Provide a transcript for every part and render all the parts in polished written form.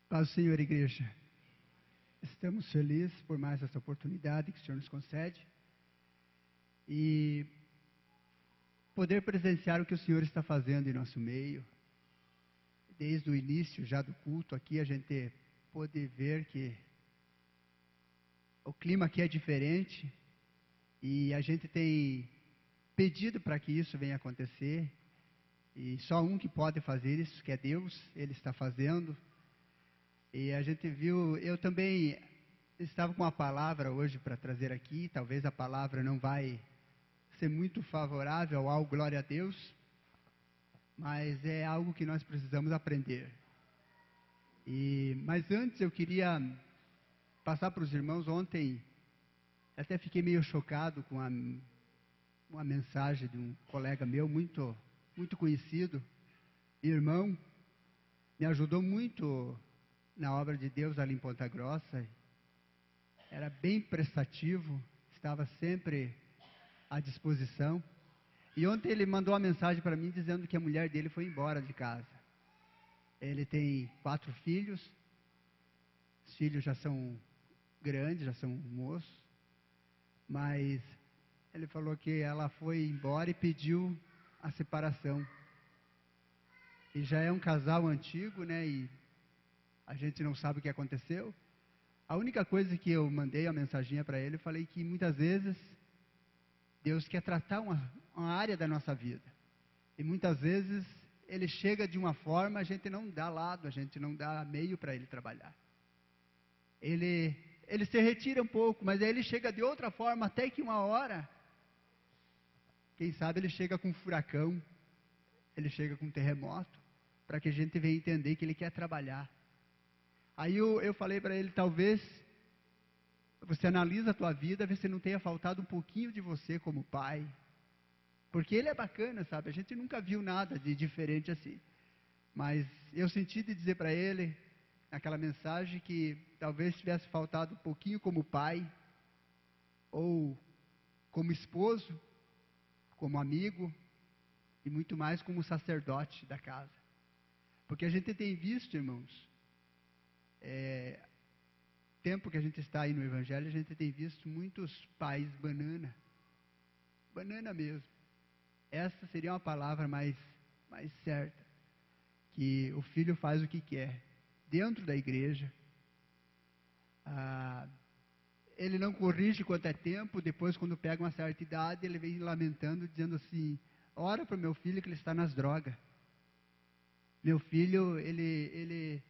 Paz do Senhor, igreja. Estamos felizes por mais essa oportunidade que o Senhor nos concede e poder presenciar o que o Senhor está fazendo em nosso meio. Desde o início já do culto aqui, a gente pôde ver que o clima aqui é diferente e a gente tem pedido para que isso venha acontecer. E só um que pode fazer isso, que é Deus, Ele está fazendo. E a gente viu, eu também estava com uma palavra hoje para trazer aqui, talvez a palavra não vai ser muito favorável ao glória a Deus, mas é algo que nós precisamos aprender. Mas antes eu queria passar para os irmãos, ontem até fiquei meio chocado com uma mensagem de um colega meu, muito conhecido, irmão, me ajudou muito na obra de Deus ali em Ponta Grossa, era bem prestativo, estava sempre à disposição. E ontem ele mandou uma mensagem para mim dizendo que a mulher dele foi embora de casa. Ele tem 4 filhos, os filhos já são grandes, já são moços, mas ele falou que ela foi embora e pediu a separação. E já é um casal antigo, né, e a gente não sabe o que aconteceu. A única coisa que eu mandei a mensaginha para ele, eu falei que muitas vezes Deus quer tratar uma área da nossa vida. E muitas vezes Ele chega de uma forma, a gente não dá lado, a gente não dá meio para Ele trabalhar. Ele se retira um pouco, mas aí Ele chega de outra forma, até que uma hora, quem sabe Ele chega com um furacão, Ele chega com um terremoto, para que a gente venha entender que Ele quer trabalhar. Aí eu falei para ele, talvez você analisa a tua vida, vê se não tenha faltado um pouquinho de você como pai. Porque ele é bacana, sabe? A gente nunca viu nada de diferente assim. Mas eu senti de dizer para ele, naquela mensagem, que talvez tivesse faltado um pouquinho como pai, ou como esposo, como amigo, e muito mais como sacerdote da casa. Porque a gente tem visto, irmãos, tempo que a gente está aí no Evangelho, a gente tem visto muitos pais banana mesmo. Essa seria uma palavra mais certa, que o filho faz o que quer, dentro da igreja, ele não corrige quanto é tempo, depois quando pega uma certa idade, ele vem lamentando, dizendo assim, ora para o meu filho que ele está nas drogas. Meu filho, ele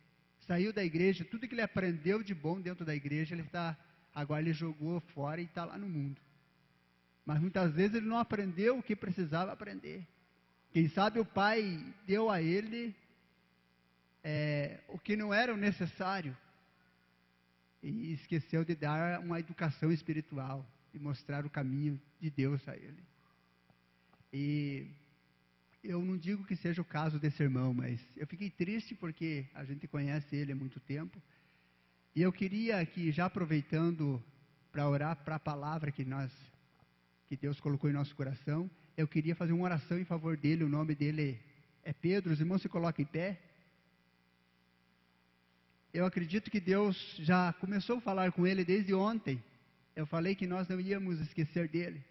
saiu da igreja, tudo que ele aprendeu de bom dentro da igreja, agora ele jogou fora e está lá no mundo. Mas muitas vezes ele não aprendeu o que precisava aprender. Quem sabe o pai deu a ele o que não era o necessário. E esqueceu de dar uma educação espiritual, e mostrar o caminho de Deus a ele. E eu não digo que seja o caso desse irmão, mas eu fiquei triste porque a gente conhece ele há muito tempo. E eu queria aqui, já aproveitando para orar para a palavra que Deus colocou em nosso coração, eu queria fazer uma oração em favor dele. O nome dele é Pedro. Os irmãos se colocam em pé. Eu acredito que Deus já começou a falar com ele desde ontem. Eu falei que nós não íamos esquecer dele.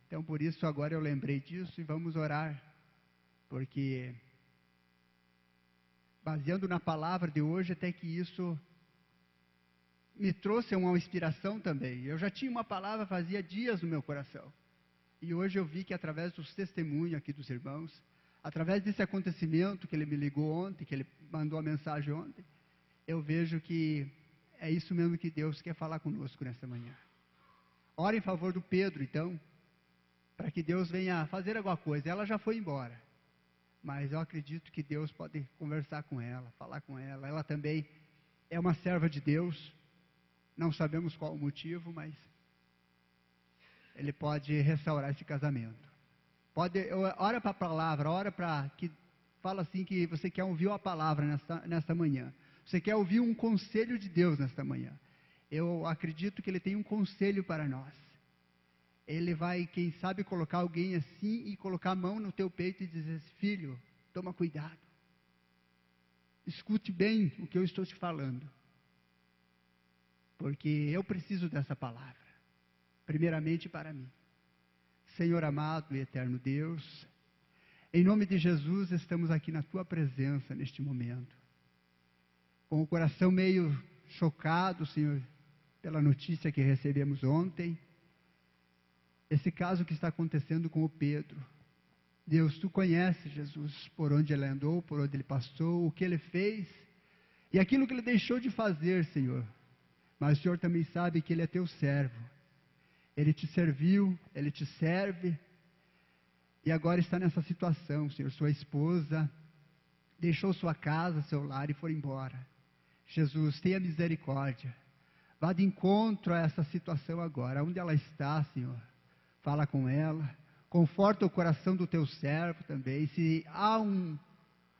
Então, por isso, agora eu lembrei disso e vamos orar. Porque, baseando na palavra de hoje, até que isso me trouxe uma inspiração também. Eu já tinha uma palavra fazia dias no meu coração. E hoje eu vi que através dos testemunhos aqui dos irmãos, através desse acontecimento que ele me ligou ontem, que ele mandou a mensagem ontem, eu vejo que é isso mesmo que Deus quer falar conosco nessa manhã. Ora em favor do Pedro, então, para que Deus venha fazer alguma coisa. Ela já foi embora, mas eu acredito que Deus pode conversar com ela, falar com ela. Ela também é uma serva de Deus, não sabemos qual o motivo, mas Ele pode restaurar esse casamento. Ora para a palavra, ora para que fala assim que você quer ouvir a palavra nesta manhã. Você quer ouvir um conselho de Deus nesta manhã. Eu acredito que Ele tem um conselho para nós. Ele vai, quem sabe, colocar alguém assim e colocar a mão no teu peito e dizer, filho, toma cuidado. escute bem o que eu estou te falando, porque eu preciso dessa palavra, primeiramente para mim. Senhor amado e eterno Deus, em nome de Jesus, estamos aqui na Tua presença neste momento, com o coração meio chocado, Senhor, pela notícia que recebemos ontem, esse caso que está acontecendo com o Pedro. Deus, Tu conheces, Jesus, por onde ele andou, por onde ele passou, o que ele fez, e aquilo que ele deixou de fazer, Senhor. Mas o Senhor também sabe que ele é Teu servo. Ele te serviu, ele te serve, e agora está nessa situação, Senhor. Sua esposa deixou sua casa, seu lar e foi embora. Jesus, tenha misericórdia. Vá de encontro a essa situação agora. Onde ela está, Senhor, fala com ela. Conforta o coração do Teu servo também. Se há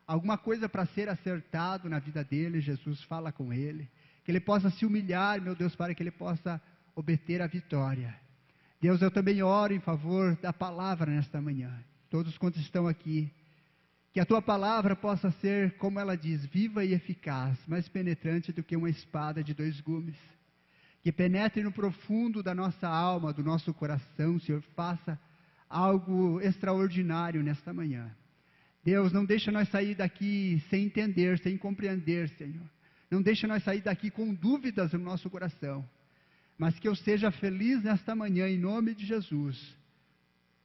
alguma coisa para ser acertado na vida dele, Jesus, fala com ele. Que ele possa se humilhar, meu Deus, para que ele possa obter a vitória. Deus, eu também oro em favor da palavra nesta manhã. Todos quantos estão aqui, que a Tua palavra possa ser, como ela diz, viva e eficaz, mais penetrante do que uma espada de 2 gumes. Que penetre no profundo da nossa alma, do nosso coração, Senhor, faça algo extraordinário nesta manhã. Deus, não deixa nós sair daqui sem entender, sem compreender, Senhor. Não deixa nós sair daqui com dúvidas no nosso coração. Mas que eu seja feliz nesta manhã, em nome de Jesus,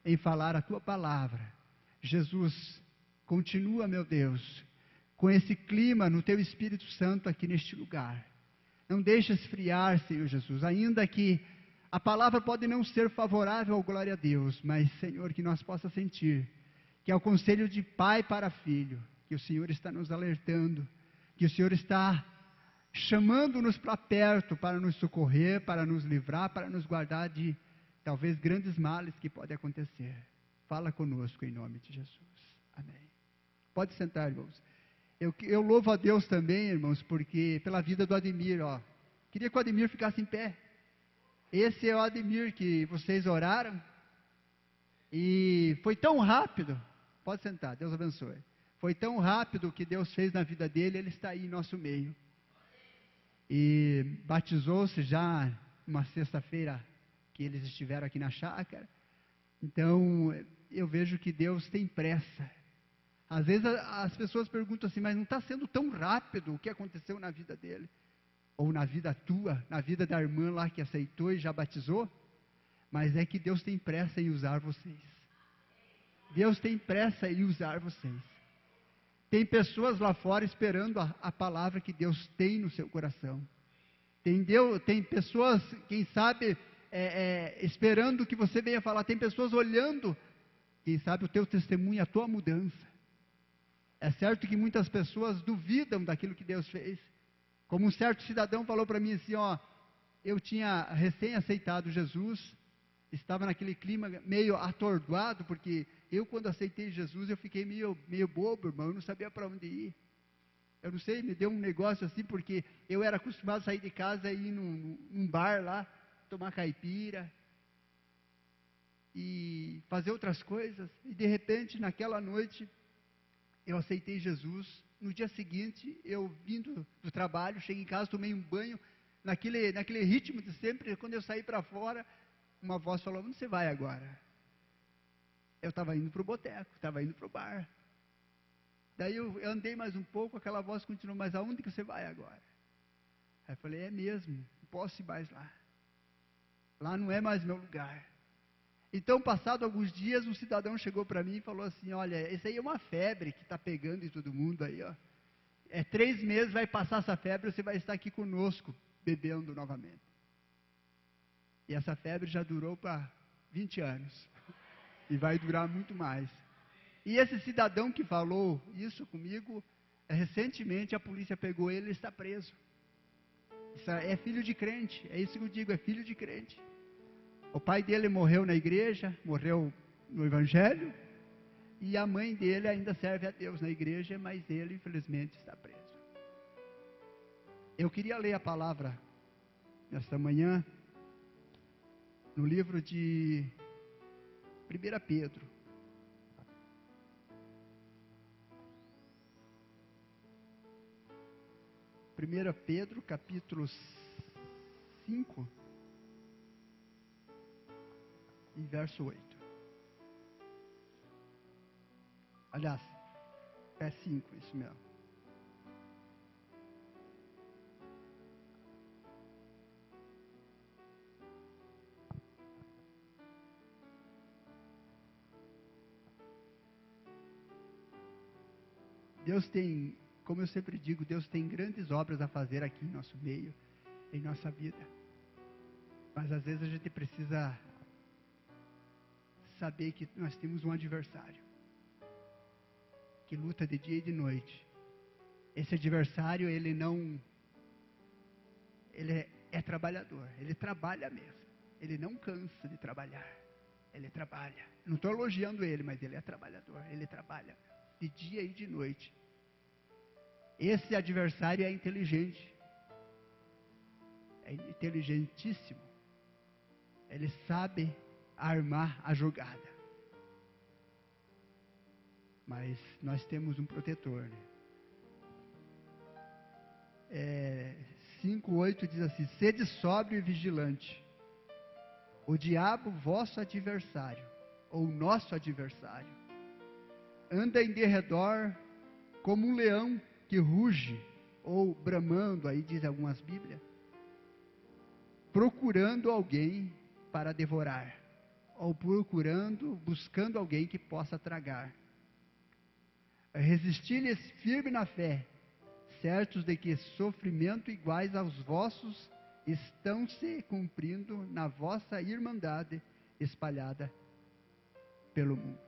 em falar a Tua palavra. Jesus, continua, meu Deus, com esse clima no Teu Espírito Santo aqui neste lugar. Não deixe esfriar, Senhor Jesus, ainda que a palavra pode não ser favorável, glória a Deus, mas, Senhor, que nós possa sentir que é o conselho de pai para filho, que o Senhor está nos alertando, que o Senhor está chamando-nos para perto, para nos socorrer, para nos livrar, para nos guardar de, talvez, grandes males que podem acontecer. Fala conosco em nome de Jesus. Amém. Pode sentar, irmãos. Eu louvo a Deus também, irmãos, porque pela vida do Ademir, ó. Queria que o Ademir ficasse em pé. Esse é o Ademir que vocês oraram. E foi tão rápido. Pode sentar, Deus abençoe. Foi tão rápido o que Deus fez na vida dele, ele está aí em nosso meio. E batizou-se já uma sexta-feira que eles estiveram aqui na chácara. Então, eu vejo que Deus tem pressa. Às vezes as pessoas perguntam assim, mas não está sendo tão rápido o que aconteceu na vida dele? Ou na vida tua, na vida da irmã lá que aceitou e já batizou? Mas é que Deus tem pressa em usar vocês. Deus tem pressa em usar vocês. Tem pessoas lá fora esperando a palavra que Deus tem no seu coração. Tem pessoas, quem sabe, esperando que você venha falar. Tem pessoas olhando, quem sabe, o teu testemunho, a tua mudança. É certo que muitas pessoas duvidam daquilo que Deus fez. Como um certo cidadão falou para mim assim, ó, eu tinha recém aceitado Jesus, estava naquele clima meio atordoado, porque eu quando aceitei Jesus, eu fiquei meio bobo, irmão, eu não sabia para onde ir. Eu não sei, me deu um negócio assim, porque eu era acostumado a sair de casa e ir num bar lá, tomar caipira, e fazer outras coisas, e de repente, naquela noite, eu aceitei Jesus. No dia seguinte, eu vindo do trabalho, cheguei em casa, tomei um banho, naquele ritmo de sempre. Quando eu saí para fora, uma voz falou, onde você vai agora? Eu estava indo para o boteco, estava indo para o bar. Daí eu andei mais um pouco, aquela voz continuou, mas aonde que você vai agora? Aí eu falei, é mesmo, não posso ir mais lá. Lá não é mais meu lugar. Então, passado alguns dias, um cidadão chegou para mim e falou assim, olha, isso aí é uma febre que está pegando em todo mundo aí, ó. 3 meses vai passar essa febre, você vai estar aqui conosco, bebendo novamente. E essa febre já durou para 20 anos. E vai durar muito mais. E esse cidadão que falou isso comigo, recentemente a polícia pegou ele e está preso. Isso é filho de crente, é isso que eu digo, é filho de crente. O pai dele morreu na igreja, morreu no evangelho, e a mãe dele ainda serve a Deus na igreja, mas ele infelizmente está preso. Eu queria ler a palavra nesta manhã, no livro de 1 Pedro. 1 1 Pedro, capítulo 5, e verso 8. Aliás, é 5, isso mesmo. Deus tem, como eu sempre digo, Deus tem grandes obras a fazer aqui em nosso meio, em nossa vida. Mas às vezes a gente precisa saber que nós temos um adversário que luta de dia e de noite. Esse adversário, ele é trabalhador, ele trabalha mesmo. Ele não cansa de trabalhar, ele trabalha. Não estou elogiando ele, mas ele é trabalhador, ele trabalha de dia e de noite. Esse adversário é inteligente, é inteligentíssimo. Ele sabe armar a jogada. Mas nós temos um protetor, né? 5:8 diz assim: sede sóbrio e vigilante. O diabo, vosso adversário, ou nosso adversário, anda em derredor como um leão que ruge, ou bramando, aí diz algumas Bíblias, procurando alguém para devorar, ou buscando alguém que possa tragar. Resisti-lhes firme na fé, certos de que sofrimento iguais aos vossos estão se cumprindo na vossa irmandade espalhada pelo mundo.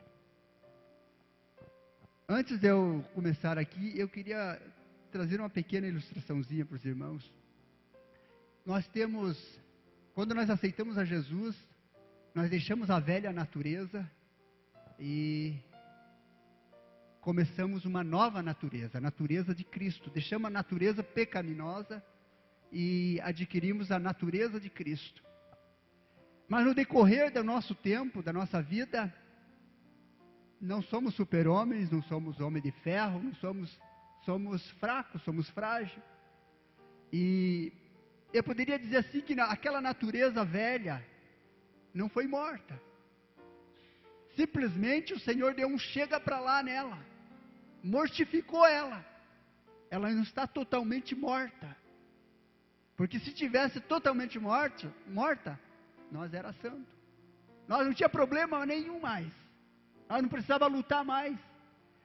Antes de eu começar aqui, eu queria trazer uma pequena ilustraçãozinha para os irmãos. Quando nós aceitamos a Jesus, nós deixamos a velha natureza e começamos uma nova natureza, a natureza de Cristo. Deixamos a natureza pecaminosa e adquirimos a natureza de Cristo. Mas no decorrer do nosso tempo, da nossa vida, não somos super-homens, não somos homem de ferro, somos fracos, somos frágeis. E eu poderia dizer assim que aquela natureza velha não foi morta. Simplesmente o Senhor deu um chega para lá nela, mortificou ela. Ela não está totalmente morta, porque se tivesse totalmente morta, nós era santo. Nós não tinha problema nenhum mais. Nós não precisava lutar mais.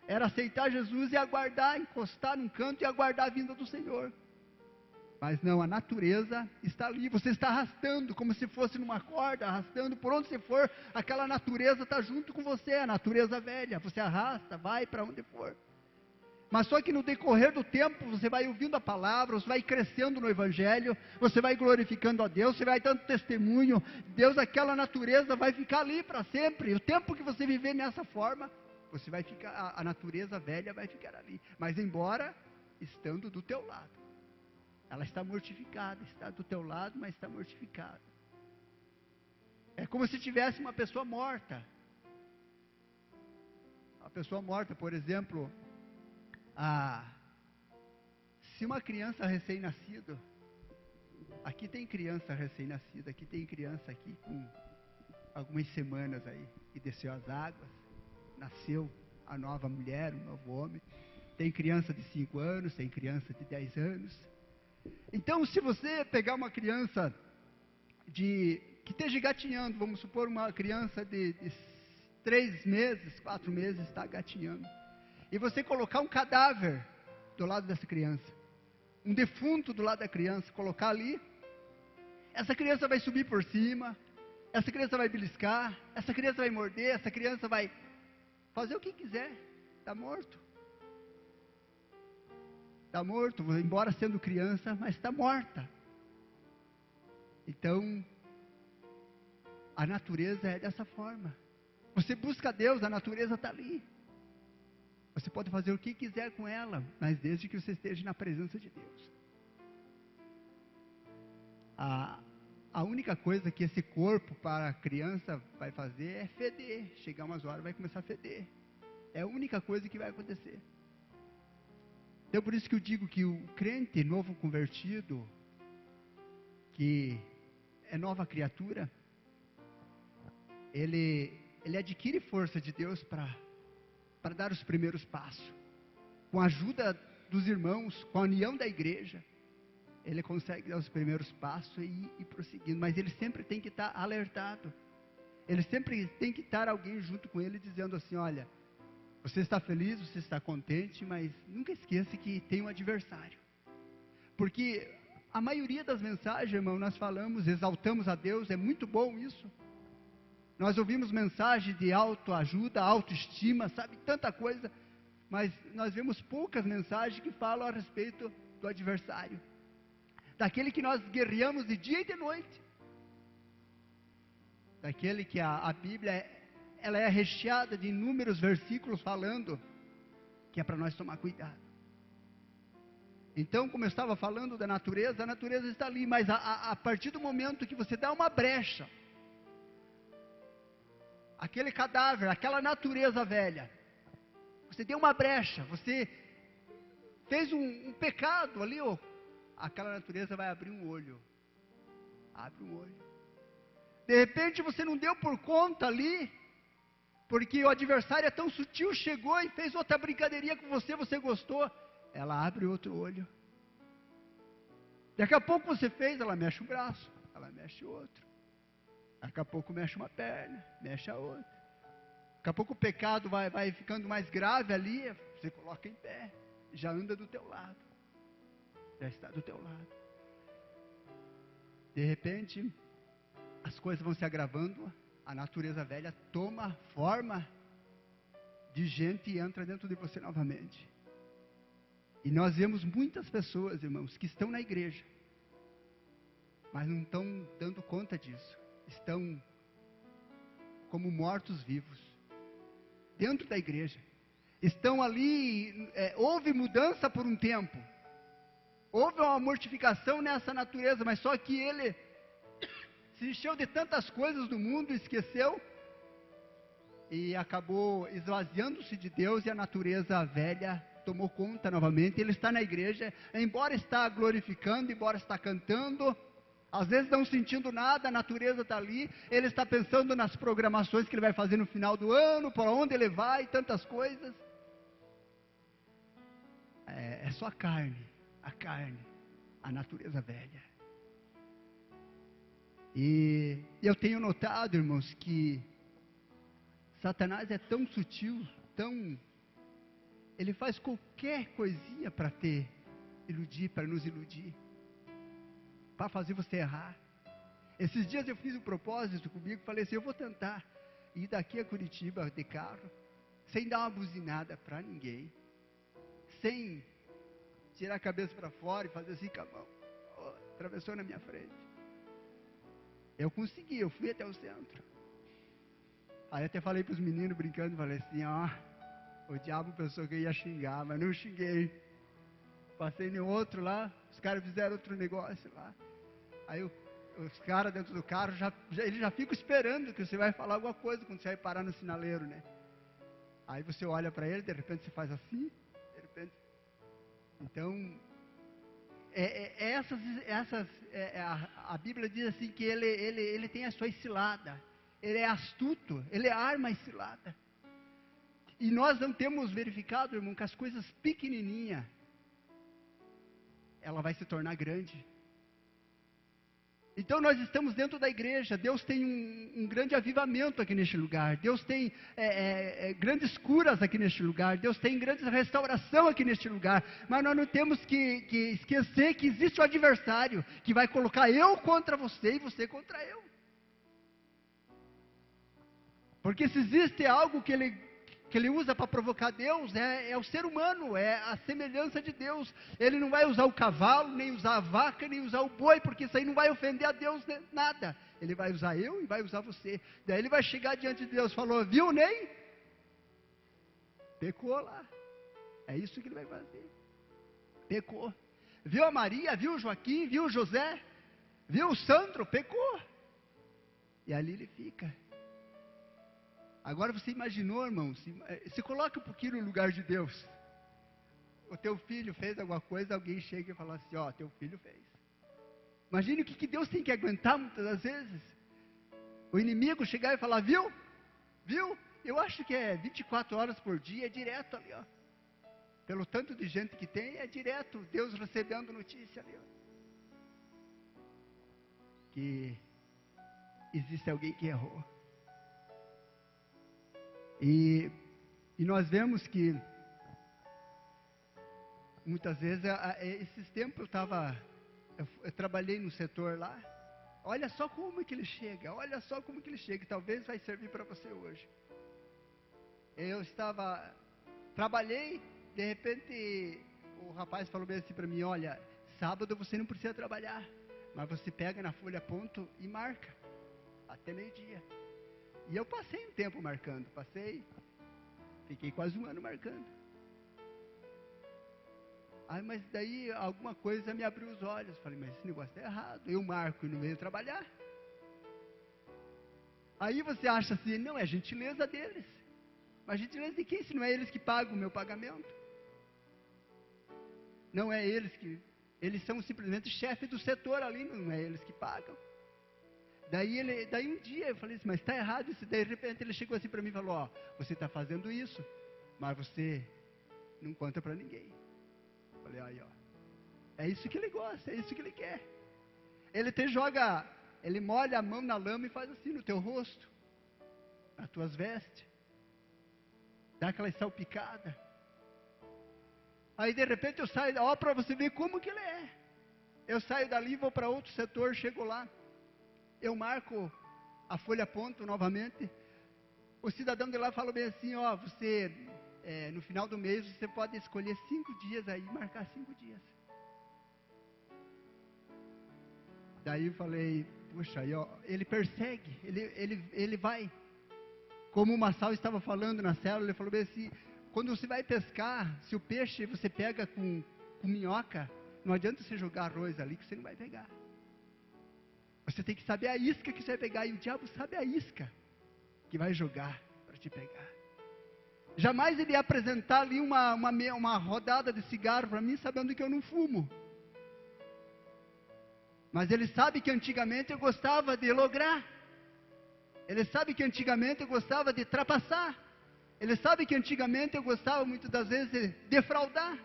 Era aceitar Jesus e aguardar, encostar num canto e aguardar a vinda do Senhor. Mas não, a natureza está ali, você está arrastando, como se fosse numa corda, arrastando, por onde você for, aquela natureza está junto com você, a natureza velha, você arrasta, vai para onde for. Mas só que no decorrer do tempo, você vai ouvindo a palavra, você vai crescendo no Evangelho, você vai glorificando a Deus, você vai dando testemunho, Deus, aquela natureza vai ficar ali para sempre. O tempo que você viver nessa forma, você vai ficar, a natureza velha vai ficar ali, mas embora estando do teu lado. Ela está mortificada, está do teu lado, mas está mortificada. É como se tivesse uma pessoa morta. Uma pessoa morta, por exemplo, se uma criança recém-nascida, aqui tem criança recém-nascida, aqui tem criança aqui com algumas semanas aí, que desceu as águas, nasceu a nova mulher, um novo homem. Tem criança de 5 anos, tem criança de 10 anos. Então, se você pegar uma criança que esteja gatinhando, vamos supor uma criança de 3 meses, 4 meses, está gatinhando, e você colocar um cadáver do lado dessa criança, um defunto do lado da criança, colocar ali, essa criança vai subir por cima, essa criança vai beliscar, essa criança vai morder, essa criança vai fazer o que quiser, está morto. Está morto, embora sendo criança, mas está morta. Então, a natureza é dessa forma. Você busca Deus, a natureza está ali. Você pode fazer o que quiser com ela, mas desde que você esteja na presença de Deus. A única coisa que esse corpo para a criança vai fazer é feder. Chegar umas horas vai começar a feder. É a única coisa que vai acontecer. Então, por isso que eu digo que o crente novo convertido, que é nova criatura, ele adquire força de Deus para dar os primeiros passos. Com a ajuda dos irmãos, com a união da igreja, ele consegue dar os primeiros passos e ir prosseguindo. Mas ele sempre tem que estar alertado. Ele sempre tem que estar alguém junto com ele, dizendo assim: olha, você está feliz, você está contente, mas nunca esqueça que tem um adversário. Porque a maioria das mensagens, irmão, nós falamos, exaltamos a Deus, é muito bom isso. Nós ouvimos mensagens de autoajuda, autoestima, sabe, tanta coisa, mas nós vemos poucas mensagens que falam a respeito do adversário, daquele que nós guerreamos de dia e de noite, daquele que a Bíblia, ela é recheada de inúmeros versículos falando que é para nós tomar cuidado. Então, como eu estava falando da natureza, a natureza está ali, mas a partir do momento que você dá uma brecha, aquele cadáver, aquela natureza velha, você deu uma brecha, você fez um pecado ali, aquela natureza vai abrir um olho, abre um olho. De repente você não deu por conta ali, porque o adversário é tão sutil, chegou e fez outra brincadeirinha com você, você gostou, ela abre outro olho. Daqui a pouco você fez, ela mexe um braço, ela mexe outro. Daqui a pouco mexe uma perna, mexe a outra. Daqui a pouco o pecado vai ficando mais grave ali, você coloca em pé, já anda do teu lado, já está do teu lado. De repente, as coisas vão se agravando, a natureza velha toma forma de gente e entra dentro de você novamente. E nós vemos muitas pessoas, irmãos, que estão na igreja, mas não estão dando conta disso. Estão como mortos-vivos, dentro da igreja. Estão ali, houve mudança por um tempo. Houve uma mortificação nessa natureza, mas só que ele se encheu de tantas coisas do mundo, esqueceu, e acabou esvaziando-se de Deus, e a natureza velha tomou conta novamente. Ele está na igreja, embora está glorificando, embora está cantando, às vezes não sentindo nada, a natureza está ali, ele está pensando nas programações que ele vai fazer no final do ano, para onde ele vai, tantas coisas. É só a carne, a natureza velha. E eu tenho notado, irmãos, que Satanás é tão sutil, ele faz qualquer coisinha para nos iludir, para fazer você errar. Esses dias eu fiz um propósito comigo, falei assim: eu vou tentar ir daqui a Curitiba de carro, sem dar uma buzinada para ninguém, sem tirar a cabeça para fora e fazer assim com a mão, atravessou na minha frente. Eu consegui, eu fui até o centro. Aí até falei para os meninos brincando, falei assim: o diabo pensou que eu ia xingar, mas não xinguei. Passei no outro lá, os caras fizeram outro negócio lá. Aí os caras dentro do carro, eles já ficam esperando que você vai falar alguma coisa quando você vai parar no sinaleiro, né? Aí você olha para ele, de repente você faz assim, de repente... Então, a Bíblia diz assim que ele tem a sua cilada, ele é astuto, ele arma a cilada. E nós não temos verificado, irmão, que as coisas pequenininhas, ela vai se tornar grande. Então nós estamos dentro da igreja, Deus tem um grande avivamento aqui neste lugar, Deus tem grandes curas aqui neste lugar, Deus tem grande restauração aqui neste lugar, mas nós não temos que esquecer que existe o adversário, que vai colocar eu contra você e você contra eu. Porque se existe algo que ele usa para provocar Deus, é o ser humano, é a semelhança de Deus. Ele não vai usar o cavalo, nem usar a vaca, nem usar o boi, porque isso aí não vai ofender a Deus nada. Ele vai usar eu e vai usar você. Daí ele vai chegar diante de Deus e falou: viu, Ney? Pecou lá. É isso que ele vai fazer. Pecou. Viu a Maria, viu o Joaquim, viu o José, viu o Sandro? Pecou. E ali ele fica. Agora você imaginou, irmão, se coloca um pouquinho no lugar de Deus. o teu filho fez alguma coisa, alguém chega e fala assim, ó, teu filho fez. Imagine o que Deus tem que aguentar muitas das vezes. O inimigo chegar e falar, viu? Viu? Eu acho que é 24 horas por dia, é direto ali, ó. Pelo tanto de gente que tem, é direto Deus recebendo notícia ali, ó. Que existe alguém que errou. E nós vemos que muitas vezes, esses tempos eu trabalhei no setor lá. Olha só como que ele chega, olha só como que ele chega. Talvez vai servir para você hoje. Eu trabalhei, de repente o rapaz falou bem assim para mim, olha, sábado você não precisa trabalhar, mas você pega na folha ponto e marca, até meio-dia. E eu passei um tempo marcando, fiquei quase um ano marcando. Aí, mas daí alguma coisa me abriu os olhos, falei, mas esse negócio está errado, eu marco e não venho trabalhar. Aí você acha assim, não, é gentileza deles. Mas gentileza de quem, se não é eles que pagam o meu pagamento? Não é eles são simplesmente chefe do setor ali, não é eles que pagam. Daí um dia eu falei assim, mas está errado isso. Daí de repente ele chegou assim para mim e falou, ó, você está fazendo isso, mas você não conta para ninguém. Eu falei, aí ó, é isso que ele gosta, é isso que ele quer. Ele molha a mão na lama e faz assim no teu rosto, nas tuas vestes. Dá aquela salpicada. Aí de repente eu saio, ó, para você ver como que ele é. Eu saio dali, vou para outro setor, chego lá, eu marco a folha ponto novamente. O cidadão de lá fala bem assim, ó, você, no final do mês, você pode escolher 5 dias aí, marcar 5 dias. Daí eu falei, puxa, aí, ó, ele persegue, ele vai. Como o Massal estava falando na célula, ele falou bem assim, quando você vai pescar, se o peixe você pega com minhoca, não adianta você jogar arroz ali que você não vai pegar. Você tem que saber a isca que você vai pegar, e o diabo sabe a isca que vai jogar para te pegar. Jamais ele ia apresentar ali uma rodada de cigarro para mim, sabendo que eu não fumo. Mas ele sabe que antigamente eu gostava de lograr. Ele sabe que antigamente eu gostava de trapaçar. Ele sabe que antigamente eu gostava muitas das vezes de defraudar.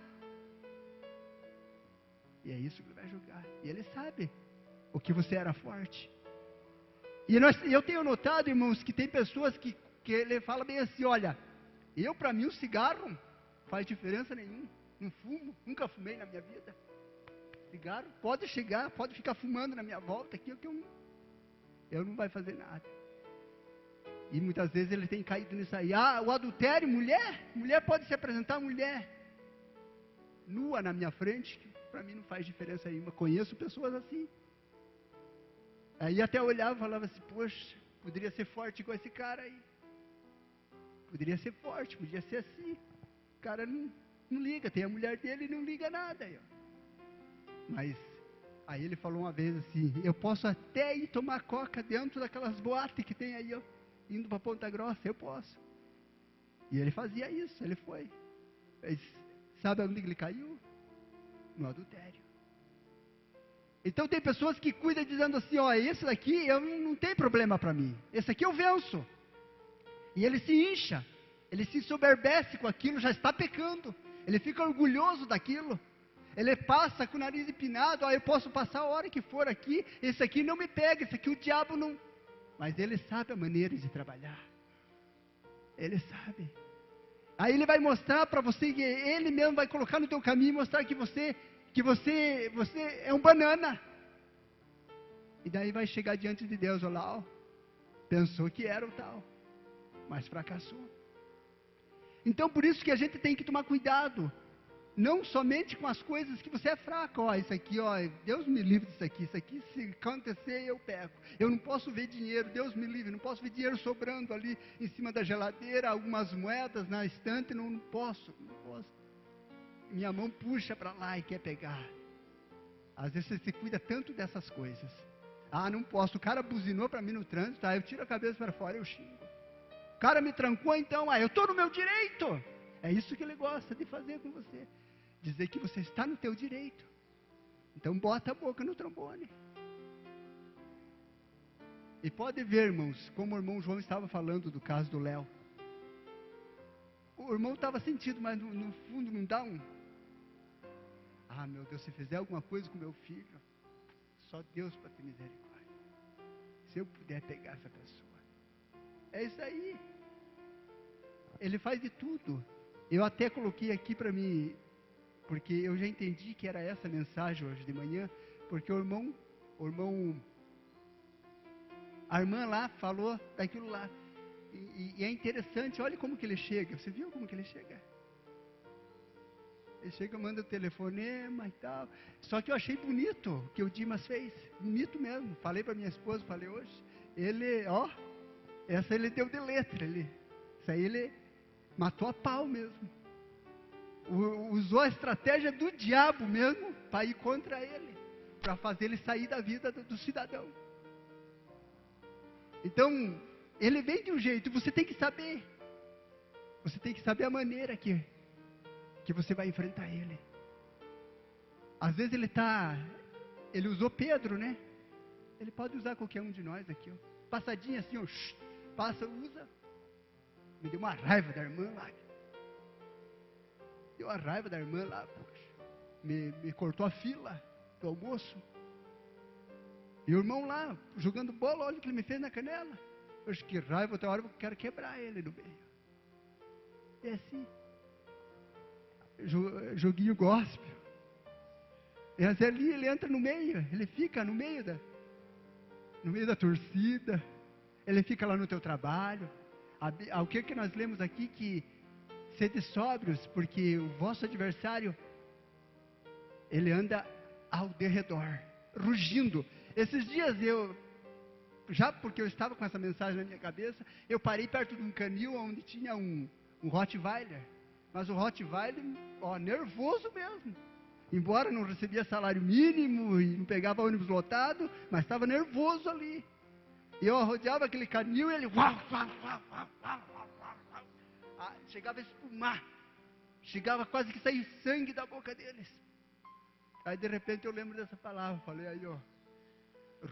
E é isso que ele vai julgar. E ele sabe o que você era forte. E eu tenho notado, irmãos, que tem pessoas que ele fala bem assim, olha, para mim o cigarro faz diferença nenhuma. Não fumo, nunca fumei na minha vida. Cigarro, pode chegar, pode ficar fumando na minha volta aqui, eu não vai fazer nada. E muitas vezes ele tem caído nisso aí. Ah, o adultério, mulher pode se apresentar mulher nua na minha frente, que para mim não faz diferença nenhuma. Conheço pessoas assim. Aí até eu olhava e falava assim, poxa, poderia ser forte igual esse cara aí. Poderia ser forte, podia ser assim. O cara não liga, tem a mulher dele e não liga nada aí, ó. Mas aí ele falou uma vez assim, eu posso até ir tomar coca dentro daquelas boates que tem aí, ó, indo para Ponta Grossa, eu posso. E ele fazia isso, ele foi. Mas sabe onde ele caiu? No adultério. Então tem pessoas que cuidam dizendo assim, ó, esse daqui não tem problema para mim, esse aqui eu venço. E ele se incha, ele se soberbece com aquilo, já está pecando, ele fica orgulhoso daquilo. Ele passa com o nariz empinado, ó, eu posso passar a hora que for aqui, esse aqui não me pega, esse aqui o diabo não... Mas ele sabe a maneira de trabalhar. Ele sabe. Aí ele vai mostrar para você, ele mesmo vai colocar no teu caminho, mostrar que você é um banana. E daí vai chegar diante de Deus, olha lá, ó, pensou que era o tal, mas fracassou. Então por isso que a gente tem que tomar cuidado. Não somente com as coisas que você é fraco, ó, isso aqui, ó, Deus me livre disso aqui se acontecer eu pego. Eu não posso ver dinheiro, Deus me livre, não posso ver dinheiro sobrando ali em cima da geladeira, algumas moedas na estante, não posso. Minha mão puxa para lá e quer pegar. Às vezes você se cuida tanto dessas coisas. Ah, não posso, o cara buzinou para mim no trânsito, eu tiro a cabeça para fora e eu xingo. O cara me trancou, então, eu estou no meu direito. É isso que ele gosta de fazer com você. dizer que você está no teu direito. Então bota a boca no trombone. E pode ver, irmãos, como o irmão João estava falando do caso do Léo. O irmão estava sentindo, mas no fundo não dá um... Ah, meu Deus, se fizer alguma coisa com meu filho, só Deus para ter misericórdia. Se eu puder pegar essa pessoa. É isso aí. Ele faz de tudo. Eu até coloquei aqui para mim, porque eu já entendi que era essa mensagem hoje de manhã, porque a irmã lá falou daquilo lá. E é interessante, olha como que ele chega. Você viu como que ele chega? Ele chega, manda o telefonema e tal. Só que eu achei bonito o que o Dimas fez. Bonito mesmo. Falei para minha esposa, falei hoje. Ele, ó, essa ele deu de letra. Isso aí ele matou a pau mesmo. Usou a estratégia do diabo mesmo para ir contra ele. Para fazer ele sair da vida do cidadão. Então, ele vem de um jeito, você tem que saber. Você tem que saber a maneira que você vai enfrentar ele. Às vezes ele usou Pedro, né? Ele pode usar qualquer um de nós aqui, ó. Passadinha assim, ó, passa, usa. Me deu uma raiva da irmã lá. Deu uma raiva da irmã lá, poxa. Me cortou a fila do almoço. E o irmão lá, jogando bola, olha o que ele me fez na canela. Poxa, que raiva, outra hora eu quero quebrar ele no meio. É assim. Joguinho gospel. E ali ele entra no meio, ele fica no meio da torcida, ele fica lá no teu trabalho. O que nós lemos aqui? Que sede sóbrios, porque o vosso adversário, ele anda ao derredor, rugindo. Esses dias já porque eu estava com essa mensagem na minha cabeça, eu parei perto de um canil onde tinha um Rottweiler. Mas o Rottweiler, ó, nervoso mesmo. Embora não recebia salário mínimo e não pegava ônibus lotado, mas estava nervoso ali. E eu rodeava aquele canil e ele... chegava a espumar. Chegava quase que sair sangue da boca deles. Aí de repente eu lembro dessa palavra. Falei aí, ó.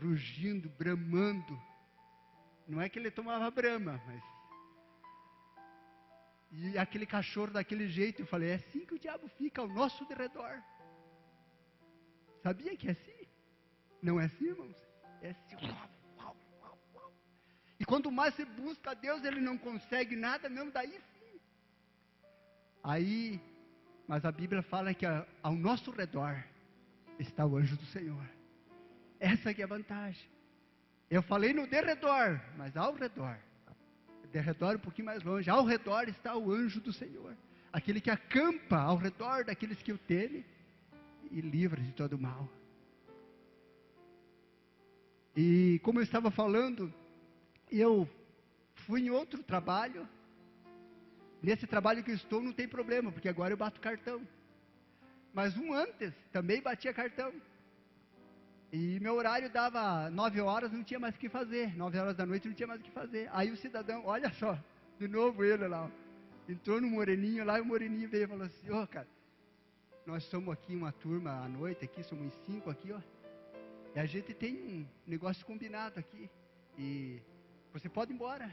Rugindo, bramando. Não é que ele tomava brama, mas... E aquele cachorro daquele jeito, eu falei, é assim que o diabo fica ao nosso derredor. Sabia que é assim? Não é assim, irmãos? É assim. E quanto mais você busca a Deus, ele não consegue nada mesmo, daí sim. Aí, mas a Bíblia fala que ao nosso redor está o anjo do Senhor. Essa que é a vantagem. Eu falei no derredor, mas ao redor. Derredor um pouquinho mais longe. Ao redor está o anjo do Senhor. Aquele que acampa ao redor daqueles que o temem e livra de todo mal. E como eu estava falando, eu fui em outro trabalho. Nesse trabalho que eu estou não tem problema, porque agora eu bato cartão. Mas um antes também batia cartão. E meu horário dava 9 horas, não tinha mais o que fazer. 9 horas da noite não tinha mais o que fazer. Aí o cidadão, olha só, de novo ele lá, ó, entrou no moreninho lá, e o moreninho veio e falou assim, ô cara, nós somos aqui uma turma à noite, aqui somos 5 aqui, ó. E a gente tem um negócio combinado aqui. E você pode ir embora.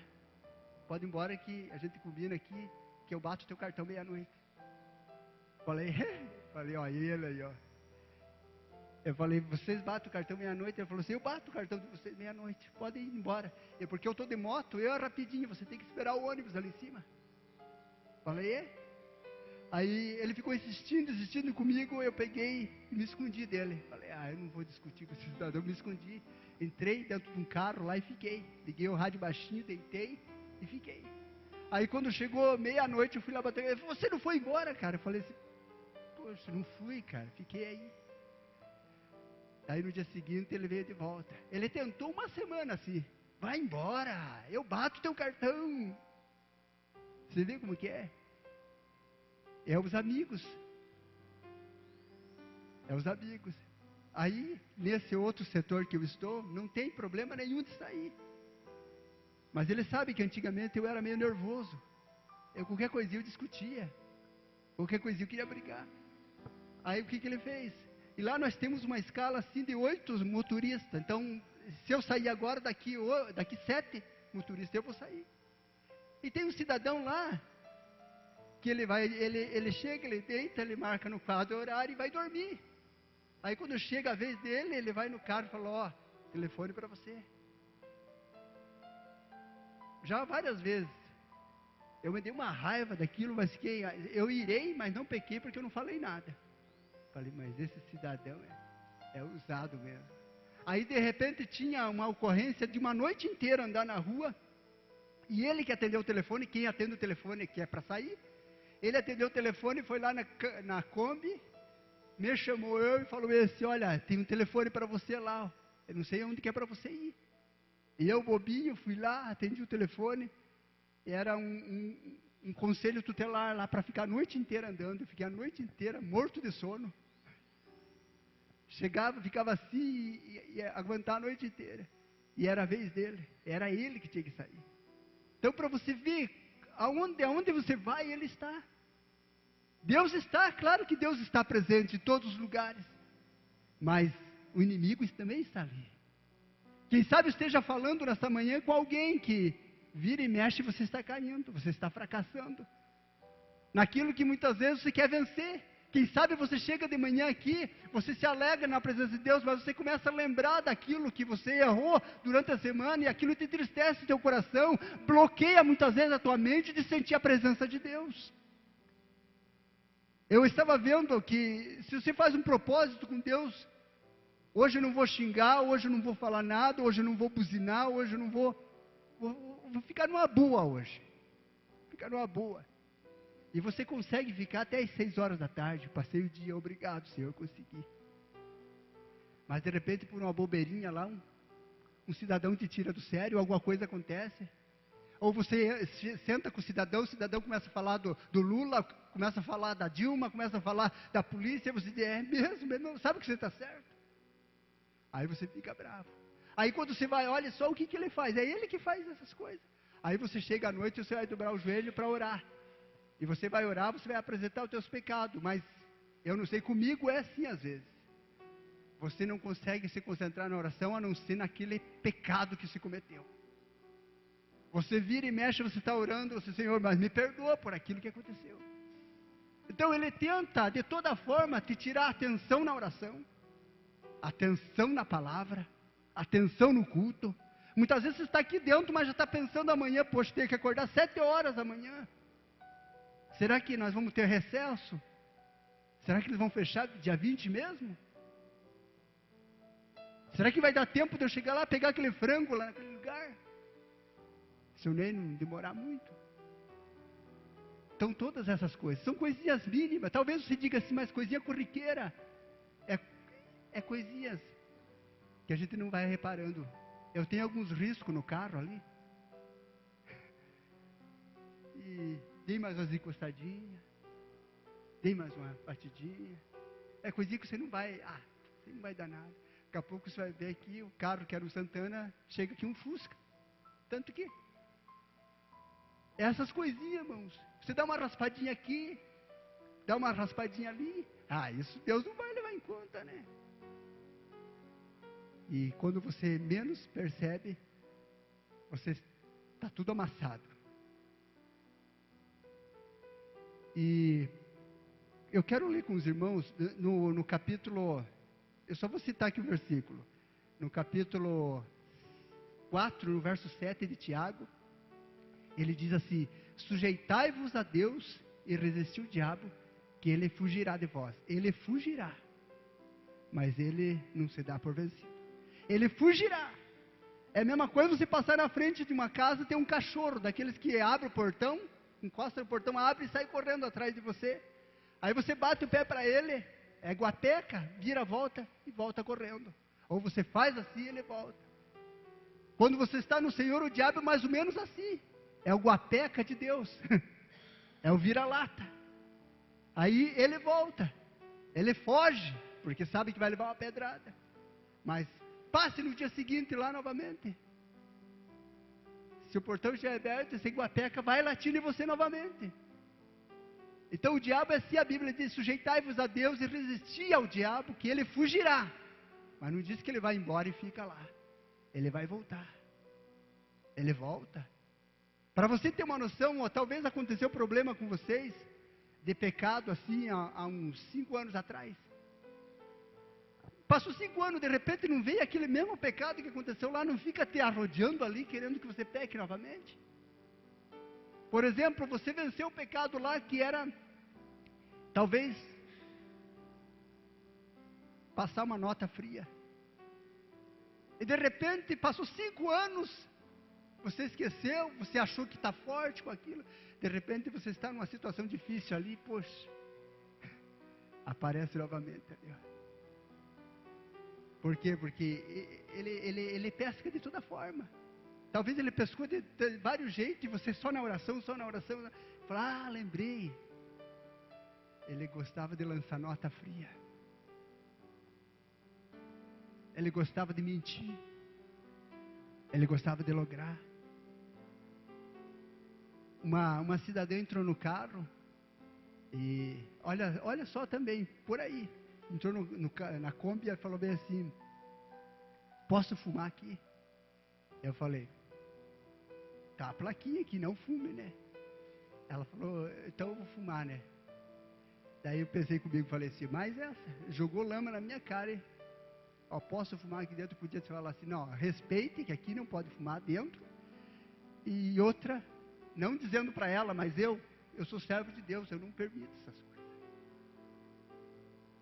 Pode ir embora que a gente combina aqui, que eu bato o teu cartão meia-noite. Falei, ó, ele aí, ó. Eu falei, vocês batem o cartão meia-noite? Ele falou assim, eu bato o cartão de vocês meia-noite, podem ir embora. E porque eu estou de moto, eu rapidinho, você tem que esperar o ônibus ali em cima. Falei, é? Aí ele ficou insistindo comigo, eu peguei e me escondi dele. Falei, eu não vou discutir com esse cidadão, me escondi. Entrei dentro de um carro lá e fiquei. Liguei o rádio baixinho, deitei e fiquei. Aí quando chegou meia-noite, eu fui lá bater. Ele falou, você não foi embora, cara? Eu falei assim, poxa, não fui, cara, fiquei aí. Aí no dia seguinte ele veio de volta. Ele tentou uma semana assim. Vai embora, eu bato teu cartão. Você vê como que é? É os amigos. É os amigos. Aí, nesse outro setor que eu estou, não tem problema nenhum de sair. Mas ele sabe que antigamente eu era meio nervoso. Qualquer coisinha eu discutia. Qualquer coisinha eu queria brigar. Aí o que ele fez? E lá nós temos uma escala assim de 8 motoristas. Então, se eu sair agora, daqui 7 motoristas eu vou sair. E tem um cidadão lá, que ele chega, ele deita, ele marca no quadro horário e vai dormir. Aí quando chega a vez dele, ele vai no carro e fala, ó, telefone para você. Já várias vezes. Eu me dei uma raiva daquilo, mas eu irei, mas não pequei porque eu não falei nada. Falei, mas esse cidadão é usado mesmo. Aí de repente tinha uma ocorrência de uma noite inteira andar na rua, e ele que atendeu o telefone, quem atende o telefone que é para sair, ele atendeu o telefone, foi lá na Kombi, me chamou eu e falou assim, olha, tem um telefone para você lá, eu não sei onde que é para você ir. E eu, bobinho, fui lá, atendi o telefone, era um conselho tutelar lá para ficar a noite inteira andando. Eu fiquei a noite inteira morto de sono. Chegava, ficava assim e aguentar a noite inteira. E era a vez dele, era ele que tinha que sair. Então, para você ver, aonde você vai, ele está. Deus está, claro que Deus está presente em todos os lugares. Mas o inimigo também está ali. Quem sabe esteja falando nesta manhã com alguém que vira e mexe, você está caindo, você está fracassando. Naquilo que muitas vezes você quer vencer. Quem sabe você chega de manhã aqui, você se alegra na presença de Deus, mas você começa a lembrar daquilo que você errou durante a semana, e aquilo te entristece o teu coração, bloqueia muitas vezes a tua mente de sentir a presença de Deus. Eu estava vendo que, se você faz um propósito com Deus, hoje eu não vou xingar, hoje eu não vou falar nada, hoje eu não vou buzinar, hoje eu não vou ficar numa boa hoje. Ficar numa boa. E você consegue ficar até as 6 horas da tarde, passei o dia, obrigado Senhor, consegui. Mas de repente, por uma bobeirinha lá, um cidadão te tira do sério, alguma coisa acontece. Ou você senta com o cidadão começa a falar do Lula, começa a falar da Dilma, começa a falar da polícia, e você diz, é mesmo, sabe que você está certo. Aí você fica bravo. Aí quando você vai, olha só o que ele faz, é ele que faz essas coisas. Aí você chega à noite e você vai dobrar o joelho para orar. E você vai orar, você vai apresentar os teus pecados. Mas, eu não sei, comigo é assim às vezes. Você não consegue se concentrar na oração, a não ser naquele pecado que se cometeu. Você vira e mexe, você está orando, você, Senhor, mas me perdoa por aquilo que aconteceu. Então ele tenta, de toda forma, te tirar a atenção na oração, atenção na palavra, atenção no culto. Muitas vezes você está aqui dentro, mas já está pensando amanhã, poxa, tem que acordar 7 horas da manhã. Será que nós vamos ter recesso? Será que eles vão fechar dia 20 mesmo? Será que vai dar tempo de eu chegar lá, pegar aquele frango lá naquele lugar? Se eu nem não demorar muito. Então todas essas coisas, são coisinhas mínimas. Talvez você diga assim, mas coisinha corriqueira. É coisinhas que a gente não vai reparando. Eu tenho alguns riscos no carro ali. E dei mais umas encostadinhas. Dei mais uma batidinha. É coisinha que você não vai dar nada. Daqui a pouco você vai ver aqui, o carro que era um Santana, chega aqui um Fusca. Tanto que essas coisinhas, irmãos. Você dá uma raspadinha aqui, dá uma raspadinha ali. Isso Deus não vai levar em conta, né? E quando você menos percebe, você está tudo amassado. E eu quero ler com os irmãos no capítulo, eu só vou citar aqui o versículo, no capítulo 4, no verso 7 de Tiago, ele diz assim, sujeitai-vos a Deus e resisti o diabo, que ele fugirá de vós. Ele fugirá, mas ele não se dá por vencido. Ele fugirá. É a mesma coisa você passar na frente de uma casa e ter um cachorro, daqueles que abre o portão, encosta no portão, abre e sai correndo atrás de você. Aí você bate o pé para ele, é guateca, vira a volta e volta correndo. Ou você faz assim e ele volta. Quando você está no Senhor, o diabo é mais ou menos assim. É o guateca de Deus. É o vira-lata. Aí ele volta. Ele foge, porque sabe que vai levar uma pedrada. Mas passe no dia seguinte lá novamente. Se o portão estiver aberto, esse guateca vai latindo em você novamente. Então o diabo é assim, a Bíblia diz, sujeitai-vos a Deus e resisti ao diabo, que ele fugirá. Mas não diz que ele vai embora e fica lá. Ele vai voltar. Ele volta. Para você ter uma noção, ó, talvez aconteceu problema com vocês, de pecado assim, há uns 5 anos atrás. Passou 5 anos, de repente não veio aquele mesmo pecado que aconteceu lá, não fica te arrodeando ali, querendo que você peque novamente. Por exemplo, você venceu o pecado lá que era, talvez, passar uma nota fria. E de repente, passou 5 anos, você esqueceu, você achou que está forte com aquilo. De repente você está numa situação difícil ali, poxa, aparece novamente ali, ó. Por quê? Porque ele pesca de toda forma. Talvez ele pescou de vários jeitos, e você só na oração, fala, lembrei. Ele gostava de lançar nota fria. Ele gostava de mentir. Ele gostava de lograr. Uma cidadã entrou no carro, e olha só também, por aí, entrou na Kombi e falou bem assim, posso fumar aqui? Eu falei, tá a plaquinha aqui, não fume, né? Ela falou, então eu vou fumar, né? Daí eu pensei comigo, falei assim, mas essa, jogou lama na minha cara, hein? Ó, posso fumar aqui dentro? Podia falar assim, não, respeite que aqui não pode fumar dentro. E outra, não dizendo para ela, mas eu sou servo de Deus, eu não permito essas coisas.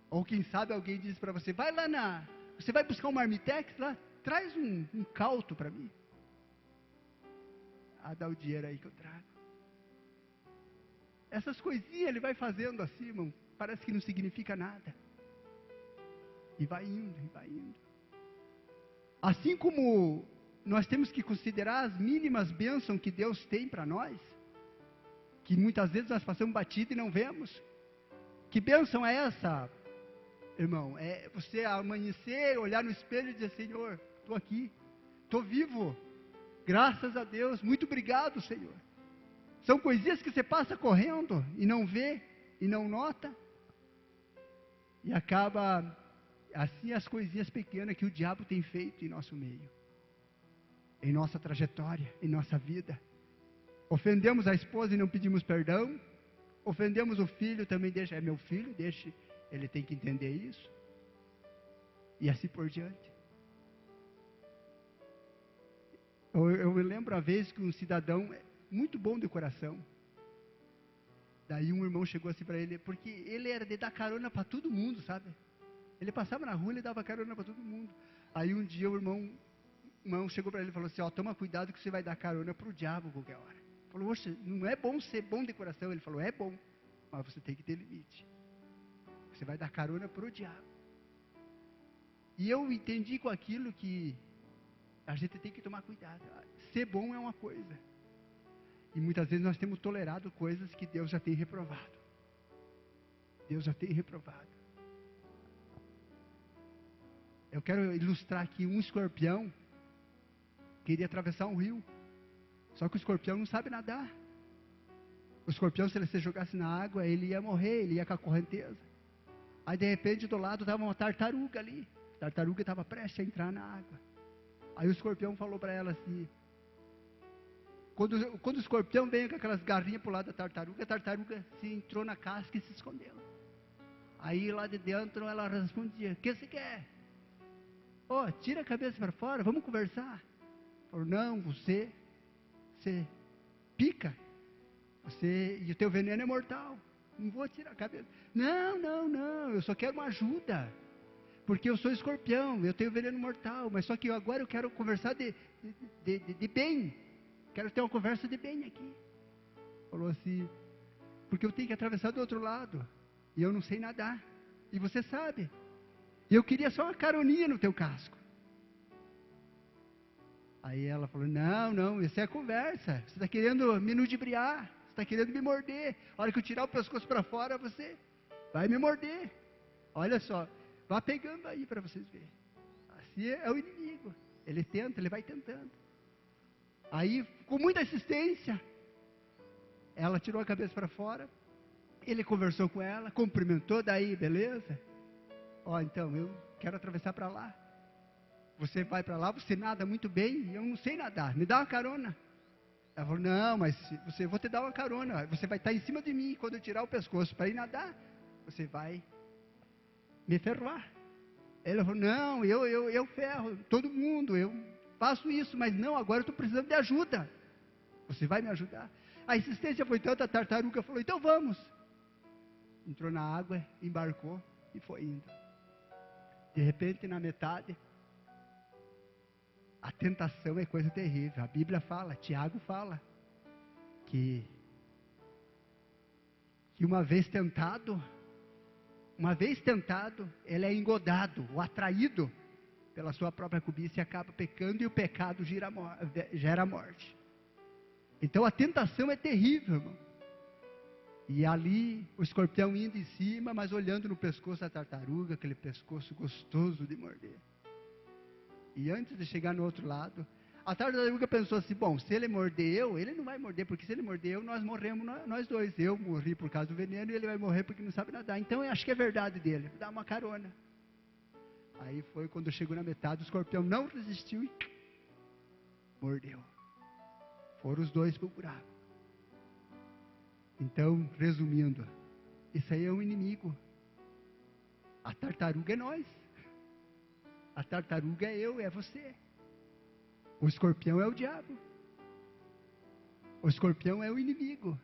Ou quem sabe alguém diz para você, vai lá você vai buscar um marmitex lá, traz um caldo para mim. Dá o dinheiro aí que eu trago. Essas coisinhas ele vai fazendo assim, irmão, parece que não significa nada. E vai indo, e vai indo. Assim como nós temos que considerar as mínimas bênçãos que Deus tem para nós, que muitas vezes nós passamos batido e não vemos. Que bênção é essa, irmão? É você amanhecer, olhar no espelho e dizer, Senhor, estou aqui, estou vivo, graças a Deus, muito obrigado, Senhor. São coisinhas que você passa correndo e não vê, e não nota, e acaba assim as coisinhas pequenas que o diabo tem feito em nosso meio, em nossa trajetória, em nossa vida. Ofendemos a esposa e não pedimos perdão. Ofendemos o filho, também deixa, é meu filho, deixa, ele tem que entender isso. E assim por diante. Eu me lembro a vez que um cidadão muito bom de coração, daí um irmão chegou assim para ele, porque ele era de dar carona para todo mundo, sabe? Ele passava na rua e dava carona para todo mundo. Aí um dia o irmão chegou para ele e falou assim, ó, toma cuidado que você vai dar carona para o diabo qualquer hora. Falou, oxe, não é bom ser bom de coração. Ele falou, é bom, mas você tem que ter limite. Você vai dar carona para o diabo. E eu entendi com aquilo que a gente tem que tomar cuidado. Ser bom é uma coisa. E muitas vezes nós temos tolerado coisas que Deus já tem reprovado. Deus já tem reprovado. Eu quero ilustrar aqui um escorpião queria atravessar um rio. Só que o escorpião não sabe nadar. O escorpião, se ele se jogasse na água, ele ia morrer, ele ia com a correnteza. Aí de repente do lado estava uma tartaruga ali. A tartaruga estava prestes a entrar na água. Aí o escorpião falou para ela assim, quando o escorpião veio com aquelas garrinhas para o lado da tartaruga, a tartaruga se entrou na casca e se escondeu. Aí lá de dentro ela respondia, o que você quer? Tira a cabeça para fora, vamos conversar. Falou, não, você pica, e o teu veneno é mortal, não vou tirar a cabeça. Não, eu só quero uma ajuda, porque eu sou escorpião, eu tenho veneno mortal, mas só que agora eu quero conversar de bem, quero ter uma conversa de bem aqui. Falou assim, porque eu tenho que atravessar do outro lado, e eu não sei nadar, e você sabe, e eu queria só uma caroninha no teu casco. Aí ela falou, não, isso é conversa, você está querendo me ludibriar, você está querendo me morder, a hora que eu tirar o pescoço para fora, você vai me morder, olha só, vá pegando aí para vocês verem, assim é o inimigo, ele tenta, ele vai tentando. Aí, com muita insistência, ela tirou a cabeça para fora, Ele conversou com ela, cumprimentou, daí, beleza? Então, eu quero atravessar para lá. Você vai para lá, você nada muito bem, eu não sei nadar, me dá uma carona. Ela falou, não, mas eu vou te dar uma carona, você vai estar em cima de mim, quando eu tirar o pescoço para ir nadar, você vai me ferrar. Ela falou, não, eu ferro todo mundo, eu faço isso, mas não, agora eu estou precisando de ajuda. Você vai me ajudar? A insistência foi tanta, a tartaruga falou, então vamos. Entrou na água, embarcou e foi indo. De repente, na metade, a tentação é coisa terrível. A Bíblia fala, Tiago fala, que uma vez tentado, ele é engodado, ou atraído pela sua própria cobiça e acaba pecando, e o pecado gera morte. Então a tentação é terrível, irmão. E ali o escorpião indo em cima, mas olhando no pescoço da tartaruga, aquele pescoço gostoso de morder. E antes de chegar no outro lado, a tartaruga pensou assim, bom, se ele morder eu, ele não vai morder, porque se ele morder eu, nós morremos nós dois. Eu morri por causa do veneno e ele vai morrer porque não sabe nadar. Então eu acho que é verdade dele, vou dar uma carona. Aí foi quando chegou na metade, o escorpião não resistiu e mordeu. Foram os dois para o buraco. Então, resumindo, isso aí é um inimigo. A tartaruga é nós. A tartaruga é eu, é você. O escorpião é o diabo. O escorpião é o inimigo,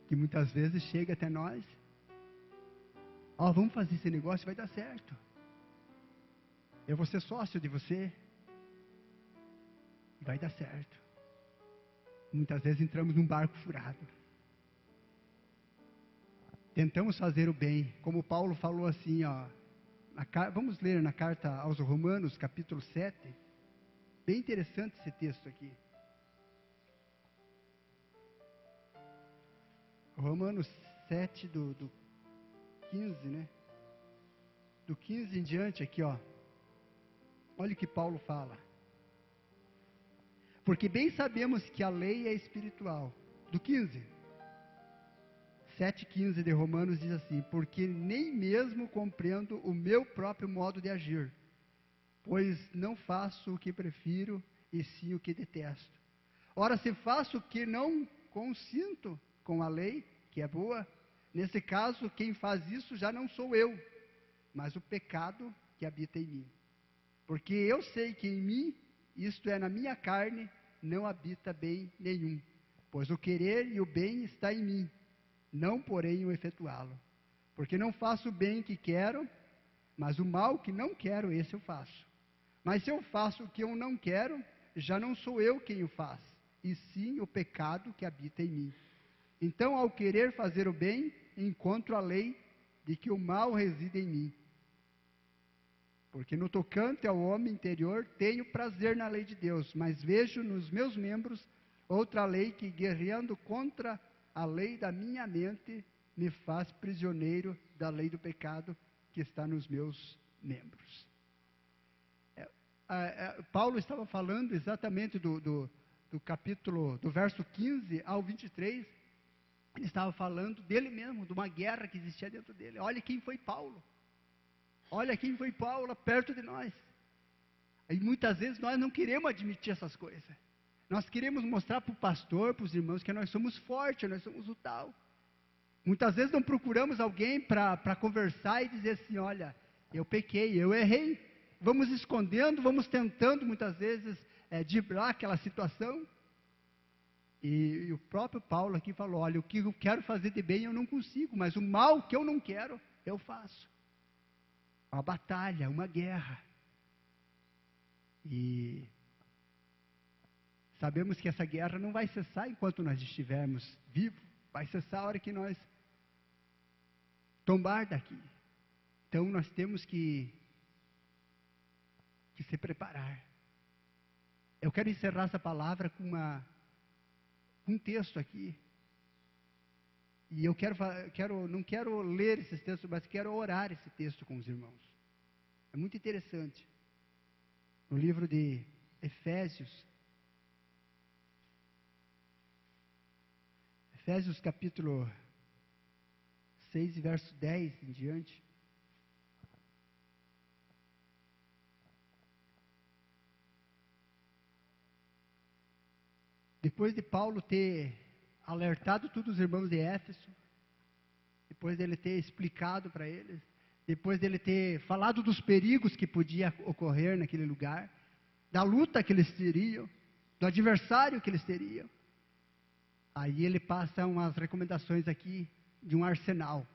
que muitas vezes chega até nós. Vamos fazer esse negócio, vai dar certo. Eu vou ser sócio de você. E vai dar certo. Muitas vezes entramos num barco furado. Tentamos fazer o bem, como Paulo falou assim, vamos ler na carta aos Romanos, capítulo 7, bem interessante esse texto aqui. Romanos 7, do 15, né? Do 15 em diante aqui, olha o que Paulo fala. Porque bem sabemos que a lei é espiritual. Do 15. 7,15 de Romanos diz assim, porque nem mesmo compreendo o meu próprio modo de agir, pois não faço o que prefiro, e sim o que detesto. Ora, se faço o que não consinto com a lei, que é boa, nesse caso, quem faz isso já não sou eu, mas o pecado que habita em mim. Porque eu sei que em mim, isto é, na minha carne, não habita bem nenhum, pois o querer e o bem está em mim, não porém o efetuá-lo. Porque não faço o bem que quero, mas o mal que não quero, esse eu faço. Mas se eu faço o que eu não quero, já não sou eu quem o faz, e sim o pecado que habita em mim. Então, ao querer fazer o bem, encontro a lei de que o mal reside em mim. Porque no tocante ao homem interior, tenho prazer na lei de Deus, mas vejo nos meus membros outra lei que, guerreando contra a lei da minha mente, me faz prisioneiro da lei do pecado que está nos meus membros. Paulo estava falando exatamente do capítulo, do verso 15 ao 23, ele estava falando dele mesmo, de uma guerra que existia dentro dele. Olha quem foi Paulo. Olha quem foi Paulo perto de nós. E muitas vezes nós não queremos admitir essas coisas. Nós queremos mostrar para o pastor, para os irmãos, que nós somos fortes, nós somos o tal. Muitas vezes não procuramos alguém para conversar e dizer assim, olha, eu pequei, eu errei. Vamos escondendo, vamos tentando muitas vezes driblar aquela situação. E o próprio Paulo aqui falou, olha, o que eu quero fazer de bem eu não consigo, mas o mal que eu não quero, eu faço. Uma batalha, uma guerra. E sabemos que essa guerra não vai cessar enquanto nós estivermos vivos. Vai cessar a hora que nós tombar daqui. Então nós temos que se preparar. Eu quero encerrar essa palavra com um texto aqui. E eu não quero ler esses textos, mas quero orar esse texto com os irmãos. É muito interessante. No livro de Efésios capítulo 6, verso 10 em diante. Depois de Paulo ter alertado todos os irmãos de Éfeso, depois dele ter explicado para eles, depois dele ter falado dos perigos que podia ocorrer naquele lugar, da luta que eles teriam, do adversário que eles teriam, aí ele passa umas recomendações aqui de um arsenal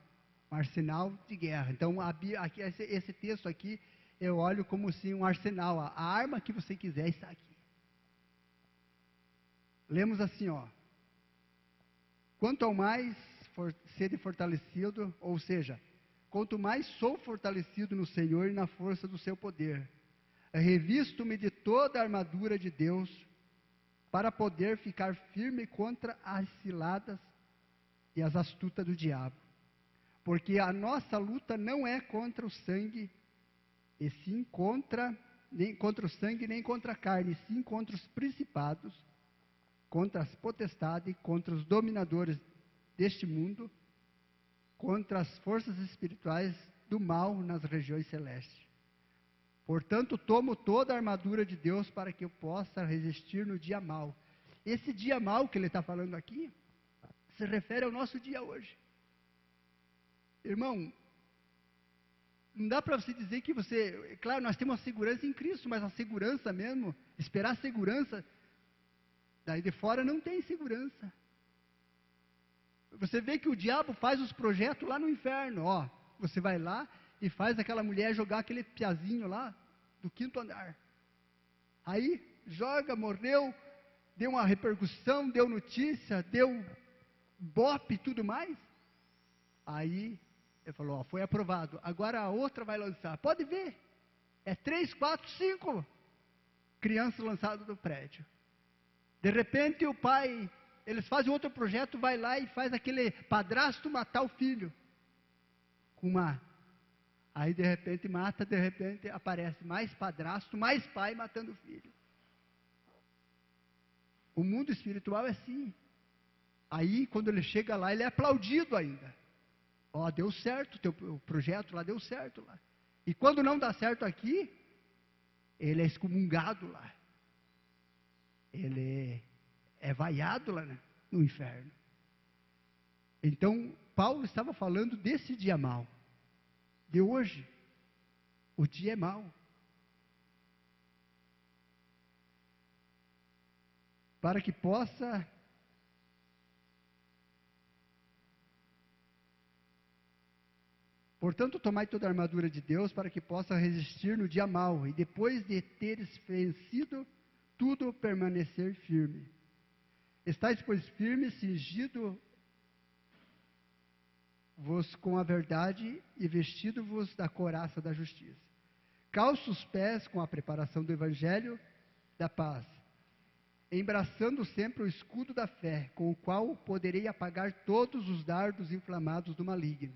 de guerra. Então, aqui, esse texto aqui, eu olho como se um arsenal, a arma que você quiser está aqui. Lemos assim, ó: quanto ao mais sede fortalecido, ou seja, quanto mais sou fortalecido no Senhor e na força do seu poder, revisto-me de toda a armadura de Deus, para poder ficar firme contra as ciladas e as astutas do diabo. Porque a nossa luta não é contra o sangue, e sim nem contra o sangue, nem contra a carne, e sim contra os principados, contra as potestades, contra os dominadores deste mundo, contra as forças espirituais do mal nas regiões celestes. Portanto, tomo toda a armadura de Deus para que eu possa resistir no dia mau. Esse dia mau que ele está falando aqui, se refere ao nosso dia hoje. Irmão, não dá para você dizer que você... Claro, nós temos a segurança em Cristo, mas a segurança mesmo, esperar segurança, daí de fora não tem segurança. Você vê que o diabo faz os projetos lá no inferno, ó. Você vai lá e faz aquela mulher jogar aquele piazinho lá do 5º andar. Aí, joga, morreu, deu uma repercussão, deu notícia, deu bope e tudo mais. Aí, ele falou, ó, foi aprovado. Agora a outra vai lançar. Pode ver, é 3, 4, 5 crianças lançadas do prédio. De repente o pai, eles fazem outro projeto, vai lá e faz aquele padrasto matar o filho. Aí de repente mata, de repente aparece mais padrasto, mais pai matando o filho. O mundo espiritual é assim. Aí quando ele chega lá, ele é aplaudido ainda. Ó, deu certo, o projeto lá deu certo lá. E quando não dá certo aqui, ele é excomungado lá. Ele é vaiado lá no inferno. Então, Paulo estava falando desse dia mau. De hoje. O dia é mau. Para que possa... Portanto, tomai toda a armadura de Deus para que possa resistir no dia mau, e depois de teres vencido tudo, permanecer firme. Estais, pois, firmes, cingido-vos com a verdade e vestido-vos da couraça da justiça. Calça os pés com a preparação do evangelho da paz, embraçando sempre o escudo da fé, com o qual poderei apagar todos os dardos inflamados do maligno.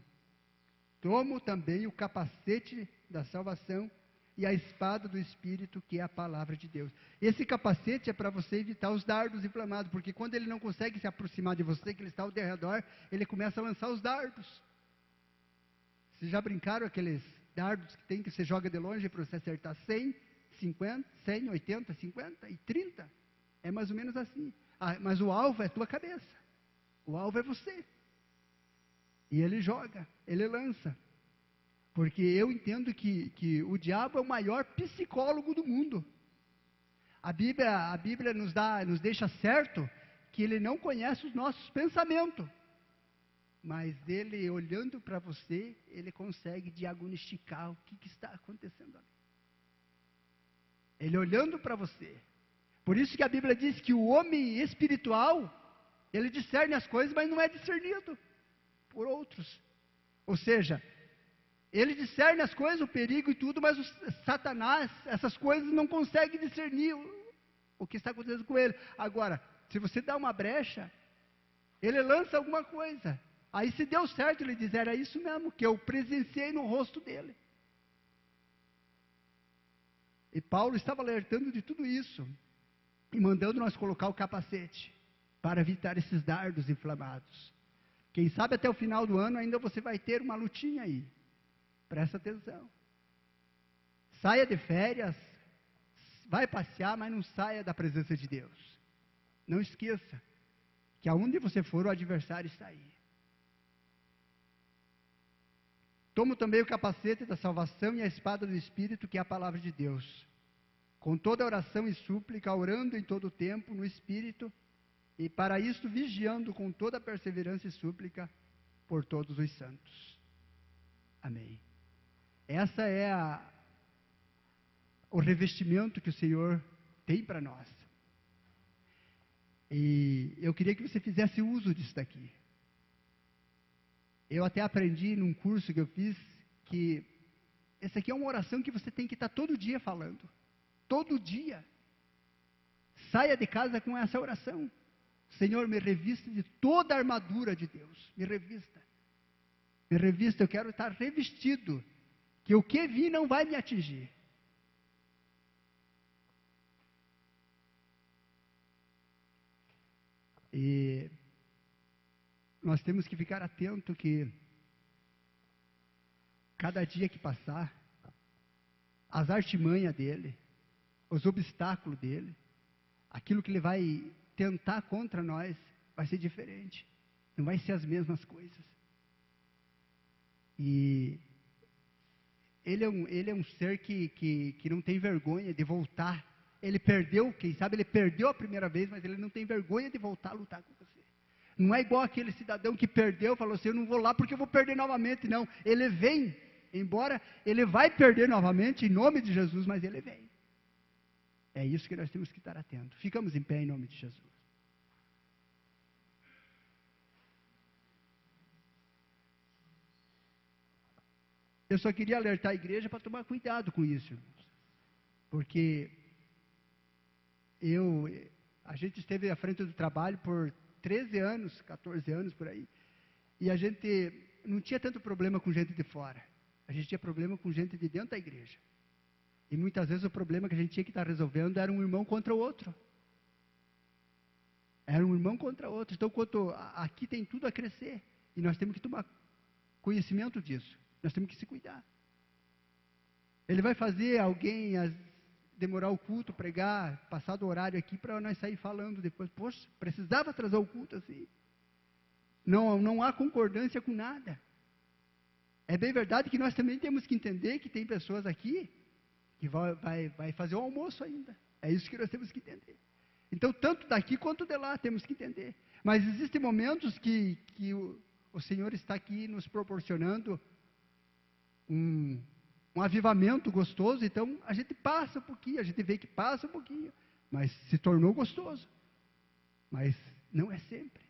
Tomo também o capacete da salvação e a espada do Espírito, que é a palavra de Deus. Esse capacete é para você evitar os dardos inflamados, porque quando ele não consegue se aproximar de você, que ele está ao redor, ele começa a lançar os dardos. Vocês já brincaram aqueles dardos que tem que você joga de longe para você acertar 100, 50, 100, 80, 50 e 30? É mais ou menos assim. Mas o alvo é a tua cabeça. O alvo é você. E ele joga, ele lança. Porque eu entendo que o diabo é o maior psicólogo do mundo. A Bíblia nos deixa certo que ele não conhece os nossos pensamentos. Mas ele, olhando para você, ele consegue diagnosticar o que está acontecendo ali. Ele olhando para você. Por isso que a Bíblia diz que o homem espiritual, ele discerne as coisas, mas não é discernido por outros. Ou seja, ele discerne as coisas, o perigo e tudo, mas o Satanás, essas coisas não consegue discernir o que está acontecendo com ele. Agora, se você dá uma brecha, ele lança alguma coisa. Aí se deu certo, ele diz, era isso mesmo, que eu presenciei no rosto dele. E Paulo estava alertando de tudo isso, e mandando nós colocar o capacete, para evitar esses dardos inflamados. Quem sabe até o final do ano ainda você vai ter uma lutinha aí. Presta atenção. Saia de férias, vai passear, mas não saia da presença de Deus. Não esqueça que aonde você for, o adversário está aí. Toma também o capacete da salvação e a espada do Espírito, que é a palavra de Deus. Com toda oração e súplica, orando em todo o tempo no Espírito, e para isto vigiando com toda perseverança e súplica por todos os santos. Amém. Essa é o revestimento que o Senhor tem para nós. E eu queria que você fizesse uso disso daqui. Eu até aprendi num curso que eu fiz que essa aqui é uma oração que você tem que estar todo dia falando. Todo dia. Saia de casa com essa oração. Senhor, me revista de toda a armadura de Deus. Me revista. Me revista, eu quero estar revestido. Que o que vir não vai me atingir. E nós temos que ficar atento que cada dia que passar, as artimanhas dele, os obstáculos dele, aquilo que ele vai tentar contra nós, vai ser diferente. Não vai ser as mesmas coisas. E ele é um ser que não tem vergonha de voltar. Ele perdeu, quem sabe ele perdeu a primeira vez, mas ele não tem vergonha de voltar a lutar com você. Não é igual aquele cidadão que perdeu, falou assim, eu não vou lá porque eu vou perder novamente. Não, ele vem, embora ele vai perder novamente em nome de Jesus, mas ele vem. É isso que nós temos que estar atentos. Ficamos em pé em nome de Jesus. Eu só queria alertar a igreja para tomar cuidado com isso, irmãos. Porque a gente esteve à frente do trabalho por 13 anos, 14 anos por aí, e a gente não tinha tanto problema com gente de fora. A gente tinha problema com gente de dentro da igreja. E muitas vezes o problema que a gente tinha que estar resolvendo era um irmão contra o outro. Era um irmão contra o outro. Então, aqui tem tudo a crescer. E nós temos que tomar conhecimento disso. Nós temos que se cuidar. Ele vai fazer alguém demorar o culto, pregar, passar do horário aqui para nós sair falando depois. Poxa, precisava trazer o culto assim. Não há concordância com nada. É bem verdade que nós também temos que entender que tem pessoas aqui que vai fazer o almoço ainda. É isso que nós temos que entender. Então, tanto daqui quanto de lá temos que entender. Mas existem momentos que o Senhor está aqui nos proporcionando um avivamento gostoso, então a gente passa um pouquinho, a gente vê que passa um pouquinho, mas se tornou gostoso. Mas não é sempre.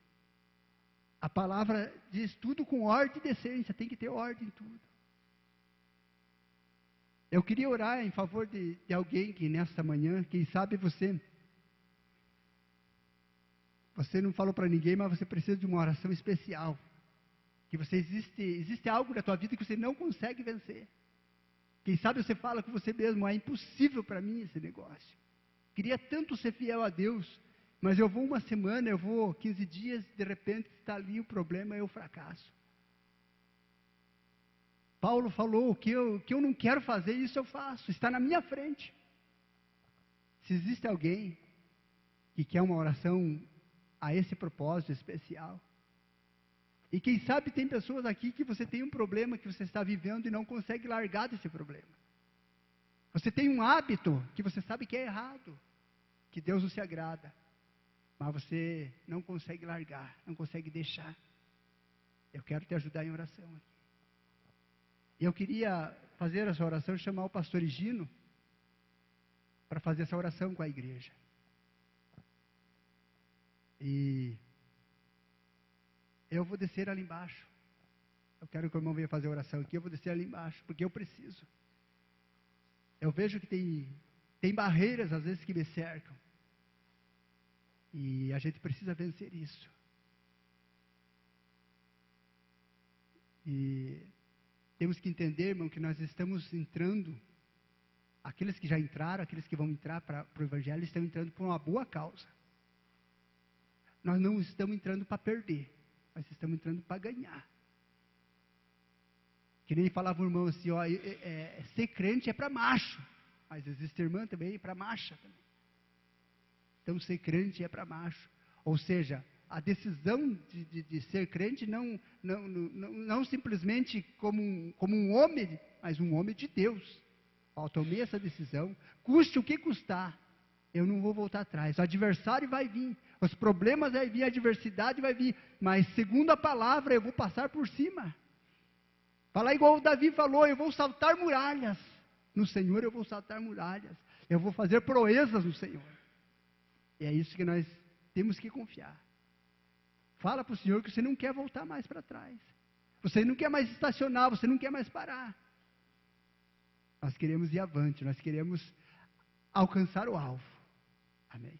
A palavra diz tudo com ordem e decência, tem que ter ordem em tudo. Eu queria orar em favor de alguém que nesta manhã, quem sabe você não falou para ninguém, mas você precisa de uma oração especial. Que existe algo na tua vida que você não consegue vencer. Quem sabe você fala com você mesmo, é impossível para mim esse negócio. Queria tanto ser fiel a Deus, mas eu vou uma semana, eu vou 15 dias, de repente está ali o problema, eu fracasso. Paulo falou, o que eu não quero fazer, isso eu faço, está na minha frente. Se existe alguém que quer uma oração a esse propósito especial, e quem sabe tem pessoas aqui que você tem um problema que você está vivendo e não consegue largar desse problema. Você tem um hábito que você sabe que é errado, que Deus não se agrada, mas você não consegue largar, não consegue deixar. Eu quero te ajudar em oração aqui. Eu queria fazer essa oração, chamar o pastor Higino para fazer essa oração com a igreja. E eu vou descer ali embaixo. Eu quero que o irmão venha fazer a oração aqui, eu vou descer ali embaixo, porque eu preciso. Eu vejo que tem barreiras às vezes que me cercam. E a gente precisa vencer isso. E temos que entender, irmão, que nós estamos entrando, aqueles que já entraram, aqueles que vão entrar para o Evangelho, estão entrando por uma boa causa. Nós não estamos entrando para perder, Nós estamos entrando para ganhar. Que nem falava o irmão assim, ó, ser crente é para macho. Mas existe irmã também para macha também. Então ser crente é para macho. Ou seja, a decisão de ser crente não simplesmente como um homem, mas um homem de Deus. Eu tomei essa decisão, custe o que custar, eu não vou voltar atrás. O adversário vai vir, os problemas vai vir, a adversidade vai vir, mas segundo a palavra eu vou passar por cima. Falar igual o Davi falou, eu vou saltar muralhas. No Senhor eu vou saltar muralhas. Eu vou fazer proezas no Senhor. E é isso que nós temos que confiar. Fala para o Senhor que você não quer voltar mais para trás. Você não quer mais estacionar, você não quer mais parar. Nós queremos ir avante, nós queremos alcançar o alvo. Amém.